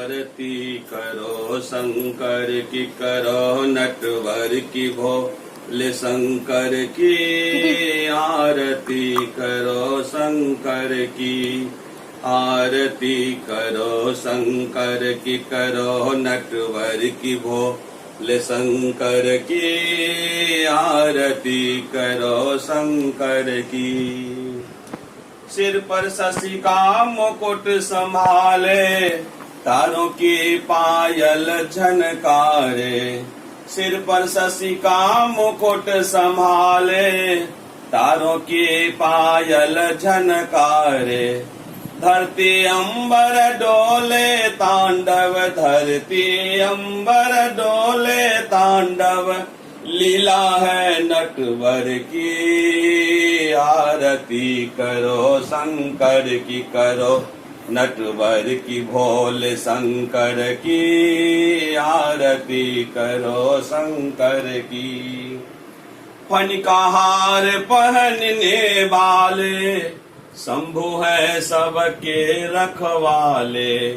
आरती करो शंकर की, करो नटवर की, भोले शंकर की। आरती करो शंकर की, आरती करो शंकर की, करो नटवर की, भोले शंकर की। आरती करो शंकर की। सिर पर शशि का मुकुट संभाले, तारों की पायल झनकारे। सिर पर शशि का मुकुट संभाले, तारों की पायल झनकारे। धरती अंबर डोले तांडव, धरती अंबर डोले तांडव, लीला है नटवर की। आरती करो शंकर की, करो नटवर की, भोले शंकर की। आरती करो शंकर की। फन का हार पहनने वाले, शंभु है सबके रखवाले।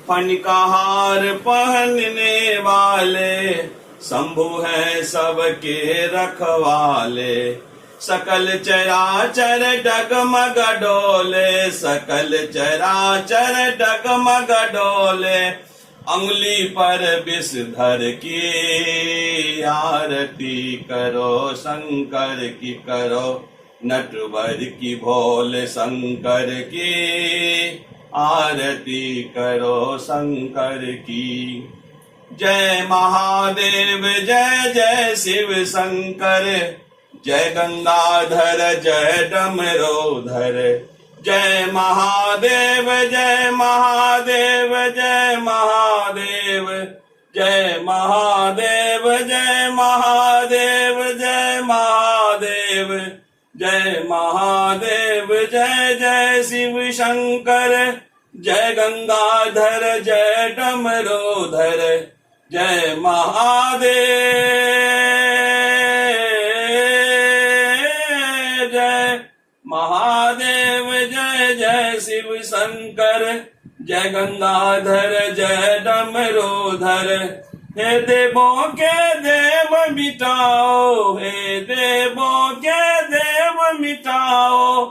फन का हार पहनने वाले, शंभु है सबके रखवाले। सकल चराचर डगमग डोले, सकल चराचर डगमग डोले। अंगुली पर विषधर की। आरती करो शंकर की, करो नटवर की, भोले शंकर की। आरती करो शंकर की। जय महादेव जय जय शिव शंकर, जय गंगाधर जय डमरोधर। जय महादेव जय महादेव जय महादेव, जय महादेव जय महादेव जय महादेव। जय महादेव जय जय शिव शंकर, जय गंगाधर जय डमरोधर। जय महादेव जय महादेव जय जय शिव शंकर, जय गंगाधर जय डमरोधर। हे देवों के देव मिटाओ, हे देवों के देव मिटाओ।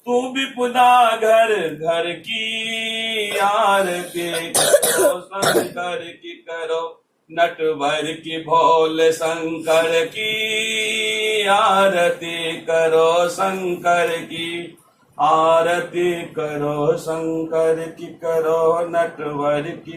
तू विपुदा घर घर की। आरती करो शंकर की, करो नटवर की, भोले शंकर की। आरती करो शंकर की, आरती करो शंकर की, करो नटवर की।